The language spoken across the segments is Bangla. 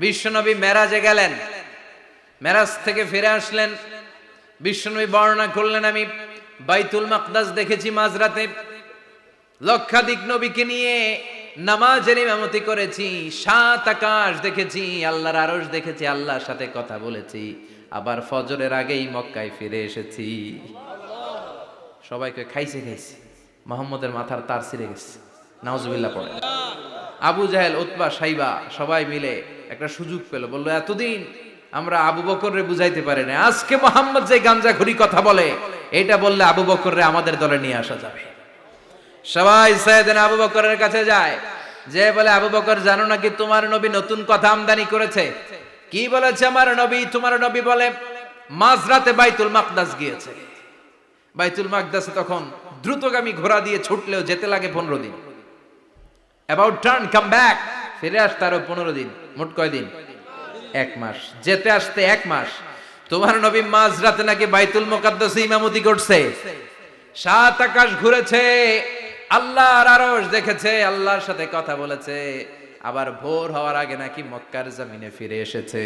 বিশ্বনবী মেরাজে গেলেন, মেরাজ থেকে ফিরে আসলেন। বিশ্বনবী বর্ণনা করলেন, আমি বাইতুল মাকদাস দেখেছি মাঝরাতে, লক্ষাধিক নবীকে নিয়ে নামাজের ইমামতি করেছি, 7 আকাশ দেখেছি, আল্লাহর আরশ দেখেছি, আল্লাহর সাথে কথা বলেছি, আবার ফজরের আগেই মক্কায় ফিরে এসেছি। সবাইকে খাইছে মোহাম্মদের মাথার তার ছিঁড়ে গেছে, নাউজুবিল্লাহ পড়ে। আবু জাহেল, উতবা, সাইবা সবাই মিলে একটা সুযোগ পেল, বলল এতদিন আমরা আবু বকররে বুঝাইতে পারি না, আজকে মোহাম্মদ যে গাঞ্জাখুরি কথা বলে এটা বললে আবু বকররে আমাদের দলে নিয়ে আসা যাবে। সবাই সাইয়েদনা আবু বকরের কাছে যায়, যে বলে আবু বকর জানো নাকি তোমার নবী নতুন কথা আমদানি করেছে? কি বলেছে আমার নবী? তোমার নবী বলে মাঝরাতে বাইতুল মাকদাস গিয়েছে। বাইতুল মাকদাসে তখন দ্রুতগামী ঘোড়া দিয়ে ছুটলেও যেতে লাগে 15 দিন। অ্যাবাউট টার্ন কাম ব্যাক, ফিরে আসতে আরো 15 দিন, মোট কয় দিন? 1 মাস, যেতে আসতে 1 মাস। তোমার নবী মাঝরাতে নাকি বাইতুল মুকাদ্দাসে ইমামতি করছে, 7 আকাশ ঘুরেছে, আল্লাহর আরশ দেখেছে, আল্লাহর সাথে কথা বলেছে, আবার ভোর হওয়ার আগে নাকি মক্কার জমিনে ফিরে এসেছে।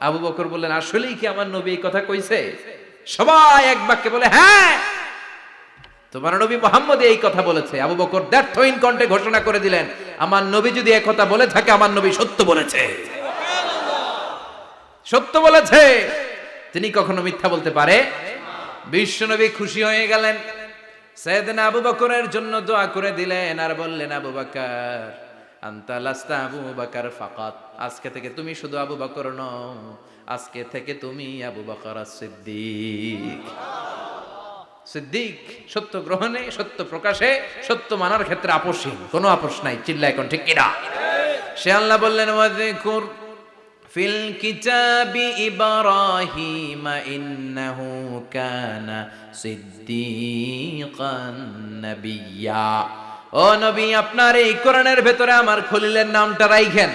আবু বকর বললেন, আসলেই কি আমার নবী এই কথা কইছে? সবাই এক বাক্যে বলে, হ্যাঁ তোমার নবী মুহাম্মদ এই কথা বলেছে। আবু বকর দ্ব্যর্থহীন কণ্ঠে ঘোষণা করে দিলেন, আমার নবী যদি এই কথা বলে থাকে, আমার নবী সত্য বলেছে, সত্য বলেছে, তিনি কখনো মিথ্যা বলতে পারে? বিশ্বনবী খুশি হয়ে গেলেন, সাইয়েদনা আবু বকরের জন্য দোয়া করে দিলেন, আর বললেন, আবু বকর আনতা লাস্তা আবু বকর ফাকাত, আজকে থেকে তুমি শুধু আবু বকর নও, আজকে থেকে তুমি আবু বকর সিদ্দিক। সিদ্দিক সত্য গ্রহণে, সত্য প্রকাশে, সত্য মানার ক্ষেত্রে আপোষহীন, কোনো আপোষ নাই। চিল্লা এখন ঠিক কিনা? সে আল্লাহ বললেন, ওয়াযকুর ফিল কিতাবি ইব্রাহিম ইন্নাহু কানা সিদ্দিকান নাবিয়্যা। ও নবী, আপনার এই কোরআনের ভেতরে আমার খলিলের নামটা রাখেন,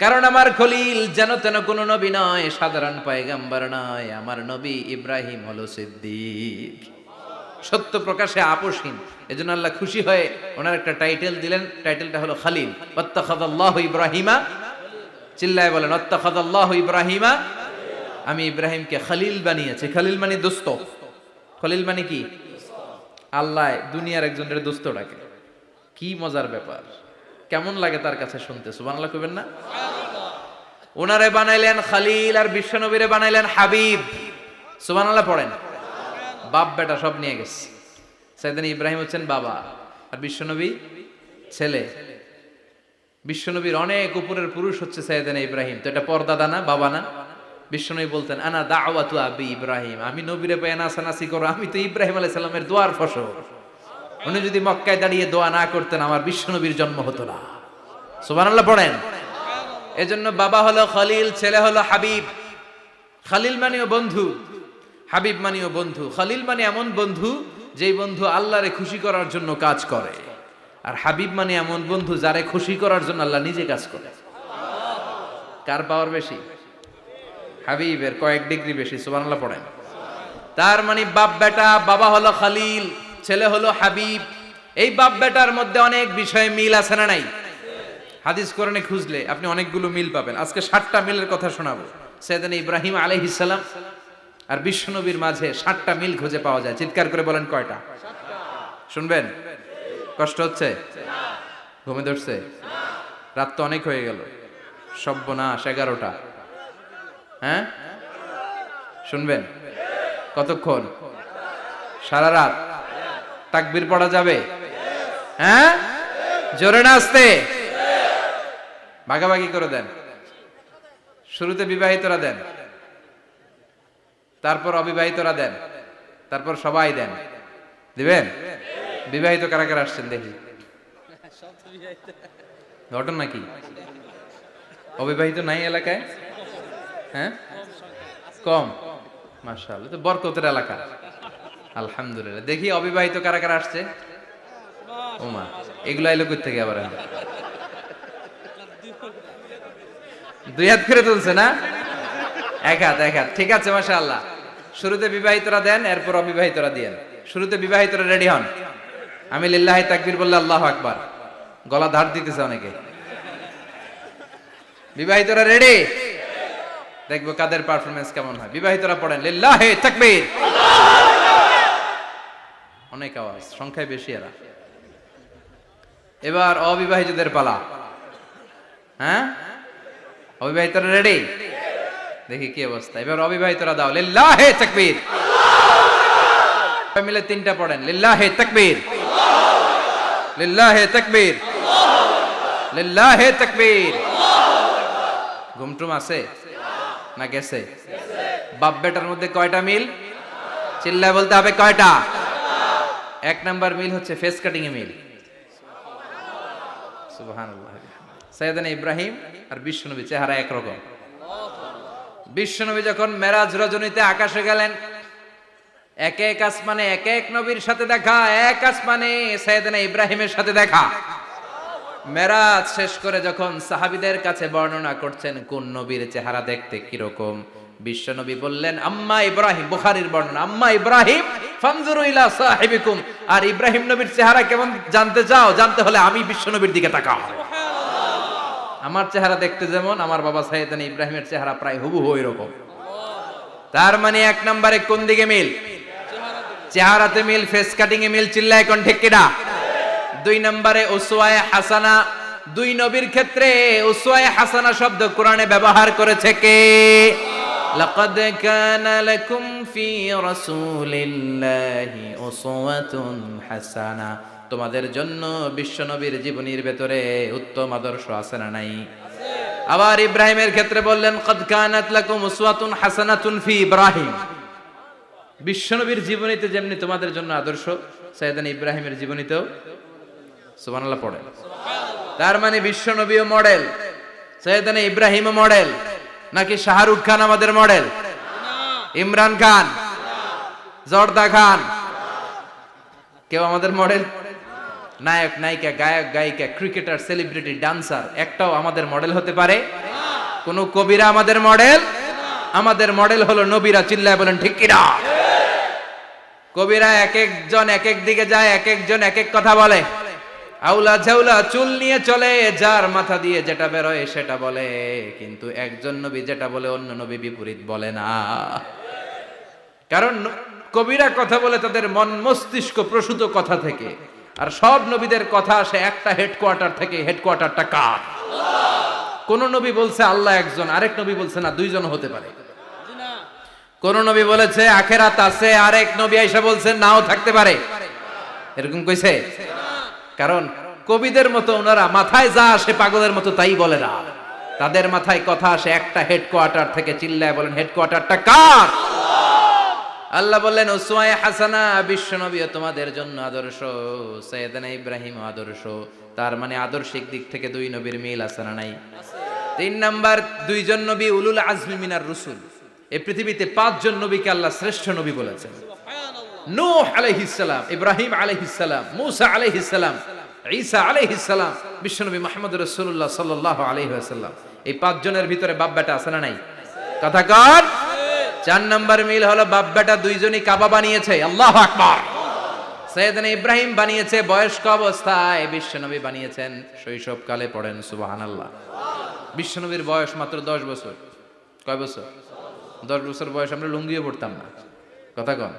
কারণ আমার খলিল যেন তেন কোন নবী নয়, সাধারণ পয়গম্বর নয়, আমার নবী ইব্রাহিম হলো সিদ্দিক, সত্য প্রকাশে আপোষহীন। এজন্য আল্লাহ খুশি হয়ে ওনার একটা টাইটেল দিলেন, টাইটেলটা হলো খলিল। ওয়াত্তাখাযাল্লাহু ইব্রাহিমা, চিল্লায় বলেন ওয়াত্তাখাযাল্লাহু ইব্রাহিমা, আমি ইব্রাহিমকে খলিল বানিয়েছি। খলিল মানে দোস্ত। খলিল মানে কি? আল্লাহ দুনিয়ার একজনের দোস্ত ডাকে, কি মজার ব্যাপার, কেমন লাগে তার কাছে শুনতে? সুবহানাল্লাহ কইবেন না? ওনারে বানাইলেন খলিল, আর বিশ্বনবীরে বানাইলেন হাবিব। সুবহানাল্লাহ পড়েন। বাপ বেটা সব নিয়ে গেছে। সাইয়েদনা ইব্রাহিম হচ্ছেন বাবা, আর বিশ্বনবী ছেলে। বিশ্বনবীর অনেক উপরের পুরুষ হচ্ছে সাইয়েদনা ইব্রাহিম, তো এটা পর্দাদা না, বাবা না? বিশ্বনবী বলতেন, আনা দাওয়াতু আবি ইব্রাহিম, আমি নবীরে পেয়ে নাচানাচি করো, আমি তো ইব্রাহিম আলাইহিস সালামের দোয়ার ফসল। উনি যদি মক্কায় দাঁড়িয়ে দোয়া না করতেন, আমার বিশ্বনবীর জন্ম হতো না। সুবহানাল্লাহ পড়েন। এজন্য বাবা হলো খলিল, ছেলে হলো হাবিব। খলিল মানেও বন্ধু, হাবিব মানেও বন্ধু। খলিল মানে এমন বন্ধু যেই বন্ধু আল্লাহরে খুশি করার জন্য কাজ করে, আর হাবিব মানে এমন বন্ধু যারে খুশি করার জন্য আল্লাহ নিজে কাজ করে। কার পাওয়ার বেশি? হাবিবের কয়েক ডিগ্রি বেশি। সুবহানাল্লাহ পড়েন। তার মানে বাপ বেটা, বাবা হলো খলিল, ছেলে হলো হাবিব। এই বাপ বেটার মধ্যে অনেক বিষয়ে মিল আছে না নাই? হাদিস কোরআনে খুঁজলে আপনি অনেকগুলো মিল পাবেন। আজকে 7টা মিলের কথা শোনাবো। সাইয়েদনা ইব্রাহিম আলাইহিস সালাম আর বিশ্বনবীর মাঝে 7টা মিল খুঁজে পাওয়া যায়। চিৎকার করে বলেন কয়টা? শুনবেন? কষ্ট হচ্ছে? ঘুমে ধরছে? রাত তো অনেক হয়ে গেল, সর্বনাশ 11টা। হ্যাঁ শুনবেন? কতক্ষণ? সারা রাত? তাকবীর পড়া যাবে? হ্যাঁ জোরে না আস্তে? ভাগাভাগি করে দেন। শুরুতে বিবাহিতরা দেন, তারপর অবিবাহিতরা দেন, তারপর সবাই দেন। দিবেন? বিবাহিত কারা কারা আসছেন দেখি? ঘটনা নাকি? অবিবাহিত নাই এলাকায়? হ্যাঁ কম, মাশাআল্লাহ, তো বরকতের এলাকা। আলহামদুলিল্লাহ। দেখি অবিবাহিত কারা কারা আসছে? ওমা, এগুলো আইলো কই থেকে আবার? 2 হাত করে তুলছে না? 1 হাত, 1 হাত। ঠিক আছে, মাশাআল্লাহ। শুরুতে বিবাহিতরা দেন, এরপর অবিবাহিতরা দিয়েন। শুরুতে বিবাহিতরা রেডি হন। আমি লিল্লাহি তাকবীর বললে আল্লাহু আকবার। গলা ধার দিতেছে অনেকে। বিবাহিতরা রেডি? দেখবো কাদের পারফরমেন্স কেমন হয়। বিবাহিতরা পড়েন লিল্লাহি তাকবীর। অনেক আওয়াজ, সংখ্যায় বেশি এরা। এবার অবিবাহিতদের পালা। হ্যাঁ, অবিবাহিতরা রেডি? দেখি কি অবস্থা। এবার অবিবাহিতরা দাও লিল্লাহি তাকবীর। মিলে তিনটা পড়েন লিল্লাহি তাকবীর, লিল্লাহি তাকবীর, লিল্লাহি তাকবীর। ঘুমটুম আছে না গেছে? বাপ বেটার মধ্যে কয়টা মিল? চিল্লায় বলতে হবে কয়টা? এক নাম্বার মিল হচ্ছে ফেস কাটিং এ মিল। সুবহানাল্লাহ। সাইয়েদনা ইব্রাহিম আর বিশ্বনবী চেহারা একরকম। বিশ্বনবী যখন মেরাজ রজনীতে আকাশে গেলেন, এক এক আসমানে এক এক নবীর সাথে দেখা, এক আসমানে সাইয়েদনা ইব্রাহিমের সাথে দেখা। মেরাজ শেষ করে যখন সাহাবীদের কাছে বর্ণনা করছেন কোন নবীর চেহারা দেখতে কিরকম, বিশ্বনবী বললেন আম্মা ইব্রাহিম, বুখারীর বর্ণনা, আম্মা ইব্রাহিম ফানজুরু ইলা সাহিবিকুম। আর ইব্রাহিম নবীর চেহারা কেমন জানতে চাও? জানতে হলে আমি বিশ্বনবীর দিকে তাকাও। আমার চেহারা দেখতে যেমন, আমার বাবা সাইয়েদনা ইব্রাহিমের চেহারা প্রায় হুবহু এরকম। তার মানে এক নম্বরে কোন দিকে মিল? চেহারাতে মিল, ফেস কাটিং এ মিল। চিল্লায় কোন ঠিক কিনা? দুই নম্বরে উসওয়ায়ে হাসানা। দুই নবীর ক্ষেত্রে উসওয়ায়ে হাসানা শব্দ কোরআনে ব্যবহার করেছে কে? লাকাদ কানা লাকুম ফি রাসূলিল্লাহি উসওয়াতুন হাসানা। তোমাদের জন্য বিশ্বনবীর জীবনীর ভেতরে উত্তম আদর্শ আছে না নাই? আবার ইব্রাহিমের ক্ষেত্রে বললেন কাদ কানাত লাকুম উসওয়াতুন হাসানাতুন ফি ইব্রাহিম। বিশ্বনবীর জীবনীতে যেমনি তোমাদের জন্য আদর্শ, সাইয়েদনা ইব্রাহিমের জীবনীতেও। সুবহানাল্লাহ পড়ে। তার মানে বিশ্বনবীও মডেল, সাইয়েদনা ইব্রাহিমও মডেল। নাকি শাহরুখ খান আমাদের মডেল? ইমরান খান, জর্দা খান, কেউ আমাদের মডেল? নায়ক নায়িকা, গায়ক গায়িকা, ক্রিকেটার, সেলিব্রিটি, ডান্সার একটাও আমাদের মডেল হতে পারে? কোন কবিরা আমাদের মডেল? আমাদের মডেল হলো নবীরা। চিল্লায় বলেন ঠিক কিনা? কবিরা এক একজন এক এক দিকে যায়, এক একজন এক এক কথা বলে। আউলা ঝাউলা চুল নিয়ে চলে, যার মাথা দিয়ে যেটা বেরোয় সেটা বলে। কিন্তু একজন নবী যেটা বলে অন্য নবী বিপরীত বলে না। কারণ কবিরা কথা বলে তাদের মন মস্তিষ্ক প্রসূত কথা থেকে, আর সব নবীদের কথা আসে একটা হেডকোয়ার্টার থেকে। হেডকোয়ার্টারটা কার? কোন নবী বলছে আল্লাহ একজন, আরেক নবী বলছে না দুইজন হতে পারে। কোন নবী বলেছে আখেরাত আছে, আরেক নবী আইসা বলছে নাও থাকতে পারে। এরকম কইছে? কারণ কবিদের মতো ওনারা মাথায় যা আসে পাগলের মতো তাই বলে না। তাদের মাথায় কথা আসে একটা হেডকোয়ার্টার থেকে। চিল্লায় বলেন হেডকোয়ার্টারটা কার? আল্লাহ বললেন উসওয়ায়ে হাসানা। বিশ্বনবীও তোমাদের জন্য আদর্শ, সাইয়েদনা ইব্রাহিম আদর্শ। তার মানে আদর্শিক দিক থেকে দুই নবীর মিল আছে না নাই? তিন নাম্বার, দুইজন নবী উলুল আজমি মিনার রুসুল। এই পৃথিবীতে পাঁচজন নবীকে আল্লাহ শ্রেষ্ঠ নবী বলেছেন। নূহ আলাইহিস সালাম, ইব্রাহিম আলাইহিস সালাম, মূসা আলাইহিস সালাম, ঈসা আলাইহিস সালাম, বিশ্বনবী মুহাম্মদ রাসূলুল্লাহ সাল্লাল্লাহু আলাইহি ওয়াসাল্লাম। এই পাঁচজনের ভিতরে বাপ বেটা আছে না নাই? কথা কর। চার নাম্বার মিল হলো বাপ বেটা দুইজনই কাবা বানিয়েছে। আল্লাহু আকবার। সাইয়েদনা ইব্রাহিম বানিয়েছে বয়স্ক অবস্থায়, বিশ্বনবী বানিয়েছেন শৈশবকালে। পড়েন সুবহানাল্লাহ। বিশ্বনবীর বয়স মাত্র 10 বছর। কয় বছর? 10 বছর বয়স আমরা লুঙ্গিও পড়তাম না। কথা কন।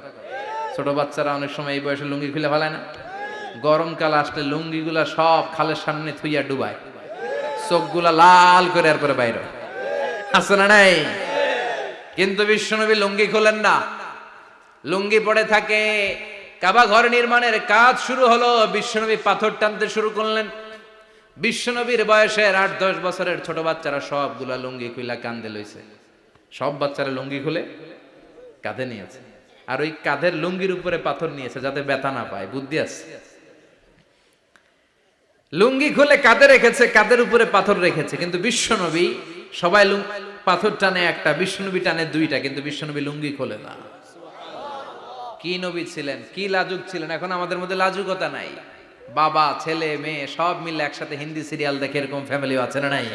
ছোট বাচ্চারা অনেক সময় এই বয়সে লুঙ্গি খুলে ফেলায় না? গরমকাল আসলে লুঙ্গিগুলা সব খালের সামনে থুইয়া ডুবায়, চোখগুলা লাল করে আর করে বাইরে আছে না নাই? কিন্তু বিশ্বনবী লুঙ্গি খোলেন না, লুঙ্গি পড়ে থাকে। কাবা ঘর নির্মাণের কাজ শুরু হলো, বিশ্বনবী পাথর টানতে শুরু করলেন। বিশ্বনবীর বয়সের 8-10 বছরের ছোট বাচ্চারা সবগুলা লুঙ্গি খুইলা কাঁধে লইছে। সব বাচ্চারা লুঙ্গি খুলে কাঁধে নিয়েছে, আর ওই কাঁধের লুঙ্গির উপরে পাথর নিয়েছে যাতে ব্যথা না পায়। বুদ্ধি আছে। লুঙ্গি খুলে কাঁধে রেখেছে, কাঁধের উপরে পাথর রেখেছে। কিন্তু বিশ্বনবী সবাই পাথর টানে একটা, বিশ্বনবী টানে দুইটা, কিন্তু বিশ্বনবী লুঙ্গি খোলে না। কি নবী ছিলেন, কি লাজুক ছিলেন। এখন আমাদের মধ্যে লাজুকতা নাই। বাবা ছেলে মেয়ে সব মিলে একসাথে হিন্দি সিরিয়াল দেখে, এরকম ফ্যামিলিও আছে না নাই?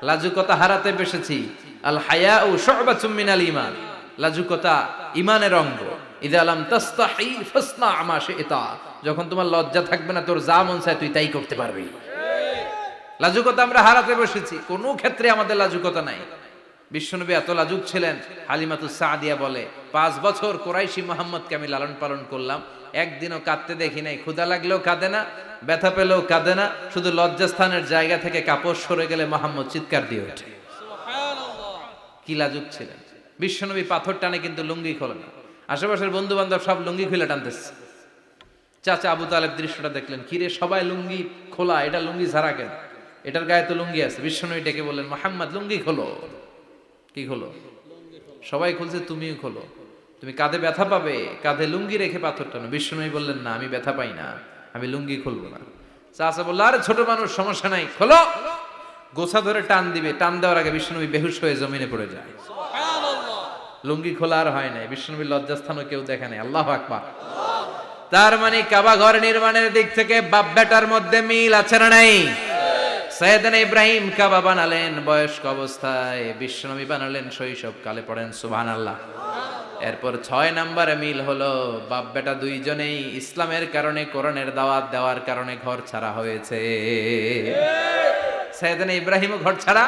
লাজুকতা হারাতে বসেছি। আল হায়াউ শু'বাতুম মিনাল ঈমান। লাজুকতা ঈমানের অঙ্গ। ইযা লাম তাস্তাহি ফাসনা মা শি'তা। যখন তোমার লজ্জা থাকবে না, তোর যা মন চায় তুই তাই করতে পারবি। লাজুকতা আমরা হারাতে বসেছি, কোনো ক্ষেত্রে আমাদের লাজুকতা নাই। বিশ্বনবী এত লাজুক ছিলেন, হালিমাতুস সাদিয়া বলে 5 বছর কুরাইশি মুহাম্মদকে আমি লালন পালন করলাম, একদিনও কাঁদতে দেখি নাই। ক্ষুধা লাগলেও কাঁদে না, ব্যথা পেলেও কাঁদে না, শুধু লজ্জাস্থানের জায়গা থেকে কাপড় সরে গেলে মুহাম্মদ চিৎকার দিয়ে ওঠে। কি লাজুক ছিলেন বিশ্বনবী। পাথর টানে কিন্তু লুঙ্গি খোলে না। আশেপাশের বন্ধু বান্ধব সব লুঙ্গি খুলে টানতেছে। চাচা আবু তালেব দৃশ্যটা দেখলেন, কিরে সবাই লুঙ্গি খোলা, এটা লুঙ্গি ছাড়া কেন? এটার গায়ে তো লুঙ্গি আছে। বিশ্বনবী ডেকে বললেন, মুহাম্মদ লুঙ্গি খোলো। কি খোলো? সবাই খুলছে, তুমিও খোলো। তুমি কাঁধে ব্যথা পাবে, কাঁধে লুঙ্গি রেখে পাথর টানো। বিশ্বনবী বললেন, না আমি ব্যথা পাই না, আমি লুঙ্গি খুলবো না। চাচা বলল, আরে ছোট মানুষ, সমস্যা নাই, খোলো। গোছা ধরে টান দিবে, টান দেওয়ার আগে বিশ্বনবী বেহুশ হয়ে জমিনে পড়ে যায়। লুঙ্গি খোলা আর হয় নাই। বিশ্বনবীর লজ্জাস্থানও কেউ দেখে নাই। আল্লাহু আকবার। তার মানে কাবা ঘর নির্মাণের দিক থেকে বাপ বেটার মধ্যে মিল আছে না নাই? সাইয়েদনা ইব্রাহিম কাবা বানালেন বয়স্ক অবস্থায়, বিশ্বনবী বানালেন শৈশবকালে। পড়েন সুবহানাল্লাহ। এরপর 6 নম্বরে মিল হলো, বাপ বেটা দুইজনেই ইসলামের কারণে, কোরআনের দাওয়াত দেওয়ার কারণে ঘর ছাড়া হয়েছে। সাইয়েদনা ইব্রাহিমও ঘর ছাড়া,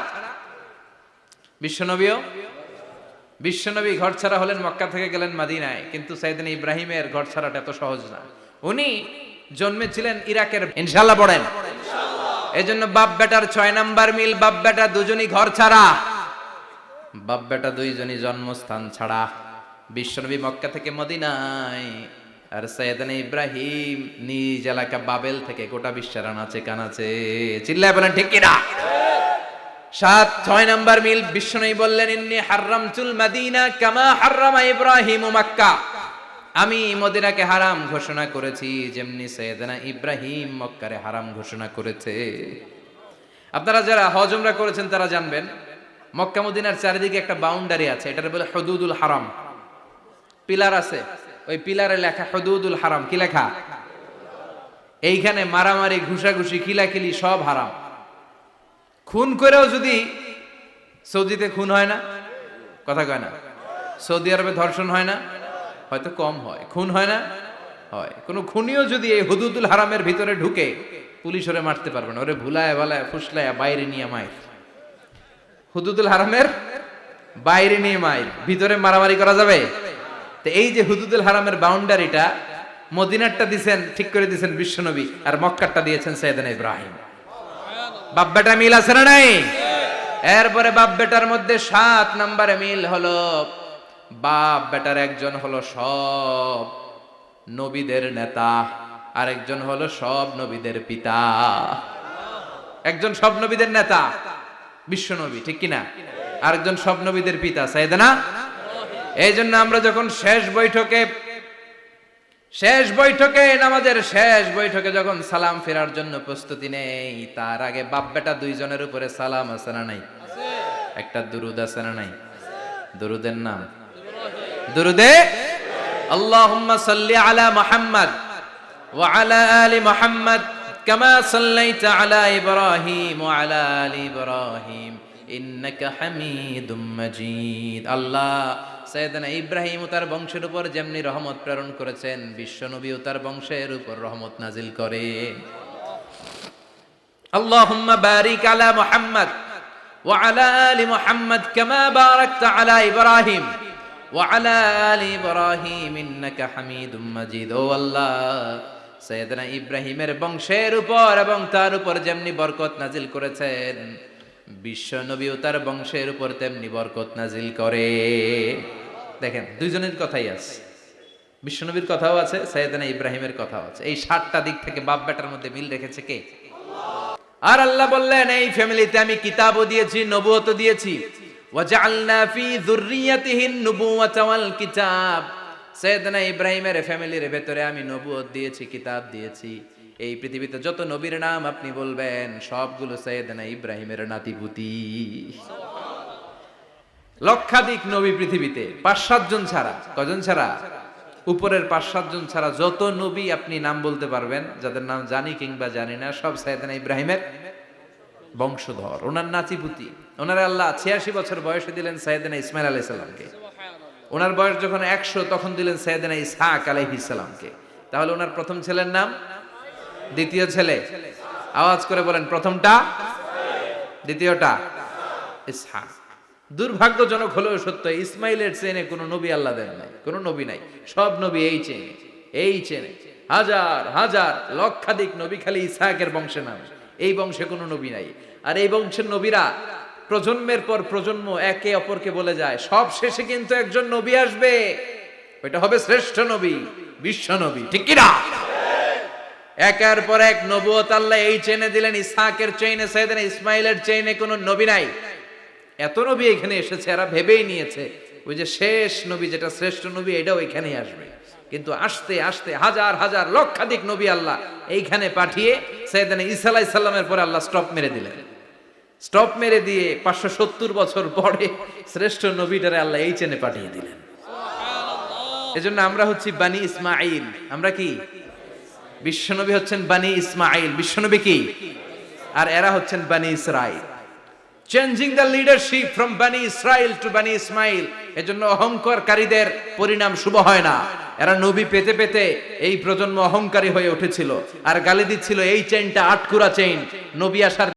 বিশ্বনবী ঘর ছাড়া হলেন, মক্কা থেকে গেলেন মদিনায়। কিন্তু সাইয়েদনা ইব্রাহিমের ঘর ছাড়াটা এত সহজ না। উনি জন্মেছিলেন ইরাকের। ইনশাআল্লাহ পড়েন। এজন্য বাপ বেটার 6 নাম্বার মিল, বাপ বেটা দুজনই ঘর ছাড়া, বাপ বেটা দুইজনই জন্মস্থান ছাড়া। বিশ্বনবী মক্কা থেকে মদিনায়, আর সাইয়েদনা ইব্রাহিম নিজ এলাকা বাবেল থেকে গোটা বিশ্বের আনাচে কানাচে। চিল্লায় বলেন ঠিক কিনা? 6 নাম্বার মিল, বিশ্বনবী বললেন, ইন্নী হারামতুল মদিনা কামা হারামা ইব্রাহিম মক্কা। আমি মদিনাকে হারাম ঘোষণা করেছি যেমনি সাইয়েদনা ইব্রাহিম মক্কারে হারাম ঘোষণা করেছে। আপনারা যারা হজ উমরা করেছেন তারা জানবেন, মক্কা মদিনার চারিদিকে একটা বাউন্ডারি আছে, এটার বলে হুদুদুল হারাম। পিলার আছে, ওই পিলারে লেখা হুদুদুল হারাম। কি লেখা? এইখানে মারামারি, ঘুষাঘুষি, কিলাকিলি সব হারাম। খুন করেও যদি, সৌদিতে খুন হয় না, কথা কয় না? সৌদি আরবে ধর্ষণ হয় না? হয়তো কম হয়। খুন হয় না? হয়। কোন খুনিও যদি এই হুদুদুল হারামের ভিতরে ঢুকে, পুলিশ ওরে মারতে পারবে না। ওরে ভুলায় ভালায় ফুসলায় বাইরে নিয়ে মাইর। হুদুদুল হারামের বাইরে নিয়ে মাইর, ভিতরে মারামারি করা যাবে? তো এই যে হুদুদুল হারামের বাউন্ডারিটা, মদিনারটা দিয়েছেন, ঠিক করে দিয়েছেন বিশ্বনবী, আর মক্কারটা দিয়েছেন সাইয়েদনা ইব্রাহিম। বাপ বেটা মিল আছে না নাই? এরপরে বাপ বেটার মধ্যে 7 নম্বরে মিল হলো, বাপ বেটার একজন হলো সব নবীদের নেতা, আর একজন হলো সব নবীদের পিতা। একজন সব নবীদের নেতা বিশ্বনবী, ঠিক কিনা? আরেকজন সব নবীদের পিতা সাইয়েদনা। এই জন্য আমরা যখন শেষ বৈঠকে নামাজের শেষ বৈঠকে যখন সালাম ফেরার জন্য প্রস্তুতি নেই, তার আগে বাপ বেটা দুইজনের উপরে সালাম আছে না নাই? একটা দুরুদ আছে না নাই? দুরুদের নাম দুরুদে আল্লাহুম্মা সাল্লি আলা মুহাম্মদ ওয়া আলা আলি মুহাম্মদ কামা সাল্লাইতা আলা ইব্রাহিম ওয়া আলা আলি ইব্রাহিম ইন্নাকা হামিদুম মাজিদ। আল্লাহ সাইয়েদনা ইব্রাহিম ও তার বংশের উপর যেমনি রহমত প্রেরণ করেছেন, বিশ্বনবী ও তার বংশের উপর রহমত নাজিল করেন। আল্লাহুম্মা বারিক আলা মুহাম্মদ ওয়া আলা আলি মুহাম্মদ কামা বারাকতা আলা ইব্রাহিম ওয়া আলা আলি ইব্রাহিম ইন্নাকা হামিদুম মাজিদ। ও আল্লাহ, সাইয়েদনা ইব্রাহিমের বংশের উপর এবং তার উপর যেমনি বরকত নাজিল করেছেন, বিশ্বনবী ও তার বংশের উপর তেমনি বরকত নাজিল করে। দেখেন, দুইজনের কথাই আছে, বিশ্বনবীর কথাও আছে, সাইয়েদনা ইব্রাহিমের কথাও আছে। এই 7টা দিক থেকে বাপ বেটার মধ্যে মিল রেখেছে কে? আর আল্লাহ বললেন, এই ফ্যামিলিতে আমি কিতাবও দিয়েছি, নবুয়তও দিয়েছি। ওয়াজআলনা ফি যুররিয়াতিহিন নুবুওয়াতা ওয়াল কিতাব। সাইয়েদনা ইব্রাহিমের ফ্যামিলির ভেতরে আমি নবুয়ত দিয়েছি, কিতাব দিয়েছি। এই পৃথিবীতে যত নবীর নাম আপনি বলবেন, সবগুলো সাইয়েদনা ইব্রাহিমের নাতিপুতি। লক্ষাধিক নবী পৃথিবীতে, 5-7 জন ছাড়া। কজন ছাড়া? উপরের 5-7 জন ছাড়া যত নবী আপনি নাম বলতে পারবেন, যাদের নাম জানি কিংবা জানি না, সব সাইয়েদনা ইব্রাহিমের বংশধর, ওনার নাতিপুতি। ওনার আল্লাহ 86 বছর বয়সে দিলেন সাইয়েদনা ইসমাইল আলাইহিস সালামকে। ওনার বয়স যখন 100 তখন দিলেন সাইয়েদনা ইসহাক আলাইহিস সালামকে। তাহলে ওনার প্রথম ছেলের নাম, দ্বিতীয় ছেলে, আওয়াজ করে বলেন প্রথমটা দ্বিতীয়টা ইসহাক। দুর্ভাগ্যজনক হলেও সত্য, ইসমাইলের চেনে কোনো নবী আল্লাহ দেন নাই, কোনো নবী নাই। সব নবী এই চেনে হাজার হাজার লক্ষাধিক নবী খালি ইসহাকের বংশে নামে, এই বংশে কোনো নবী নাই। আর এই বংশের নবীরা প্রজন্মের পর প্রজন্ম একে অপরকে বলে যায়, সব শেষে কিন্তু একজন নবী আসবে, ওইটা হবে শ্রেষ্ঠ নবী, বিশ্ব নবী, ঠিক কি না? একের পর এক নবুয়ত আল্লাহ এই চেনে দিলেন। ইসহাকের চেইনে, সাইয়েদনা ইসমাইলের চেইনে কোনো নবী নাই। এত নবী এখানে এসেছে, এরা ভেবেই নিয়েছে ওই যে শেষ নবী যেটা শ্রেষ্ঠ নবী এটাও এখানেই আসবে। কিন্তু আস্তে আস্তে হাজার হাজার লক্ষাধিক নবী আল্লাহ এইখানে পাঠিয়ে সাইয়েদনা ঈসা আলাইহিস সালামের পরে আল্লাহ স্টপ মেরে দিলেন। স্টপ মেরে দিয়ে 570 বছর পরে শ্রেষ্ঠ নবীটারে আল্লাহ এই চেনে পাঠিয়ে দিলেন। এজন্য আমরা হচ্ছি বানি ইসমাইল। আমরা কি? বিশ্বনবী হচ্ছেন বানি ইসমাইল, বিশ্বনবী কি? আর এরা হচ্ছেন বানি Israil. Changing the leadership from বানি ইসরাইল টু বানি ইসমাইল। এজন্য অহংকারীদের পরিণাম শুভ হয় না। এরা নবী পেতে পেতে এই প্রজন্ম অহংকারী হয়ে উঠেছিল আর গালি দিচ্ছিল এই চেইনটা আটকুরা চেইন, নবী আসার